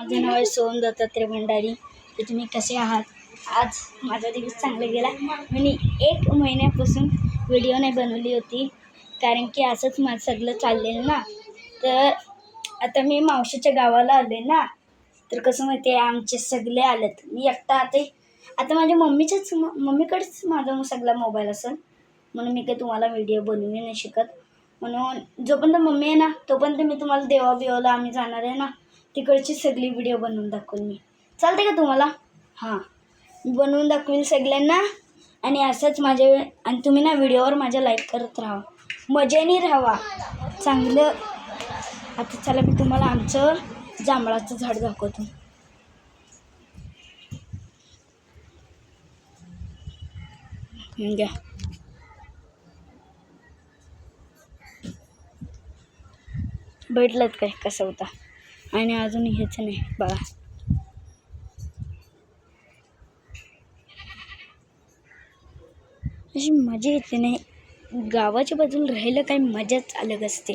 माझं नाव आहे सोहम दत्तात्रय भंडारी. तर तुम्ही कसे आहात? आज माझा दिवस चांगला गेला. मी 1 महिन्यापासून व्हिडिओ नाही बनवली होती, कारण की असंच माझं सगळं चाललेलं ना. तर आता मी मावशीच्या गावाला आले ना, तर कसं माहिती आहे, आमचे सगळे आलेत. मी एकटा आता माझ्या मम्मीकडेच माझा सगळा मोबाईल असेल, म्हणून मी काही तुम्हाला व्हिडिओ बनवू नाही शकत. म्हणून जोपर्यंत मम्मी आहे ना, तोपर्यंत मी तुम्हाला देवाबिवाला आम्ही जाणार आहे ना, तिकडची सगळी व्हिडिओ बनवून दाखवेल मी. चालते का तुम्हाला? हां, मी बनवून दाखवेल सगळ्यांना. आणि असंच आणि तुम्ही ना व्हिडिओवर माझ्या लाईक करत राहा, मजेने राहा चांगलं. आता चला मी तुम्हाला आमचं जांभळाचं झाड दाखवतो. घ्या. भेटलं काय कसं होता? आणि अजून हेच नाही बघा. अशी मजा येते नाही, गावाच्या बाजूला राहायला काही मजाच अलग असते.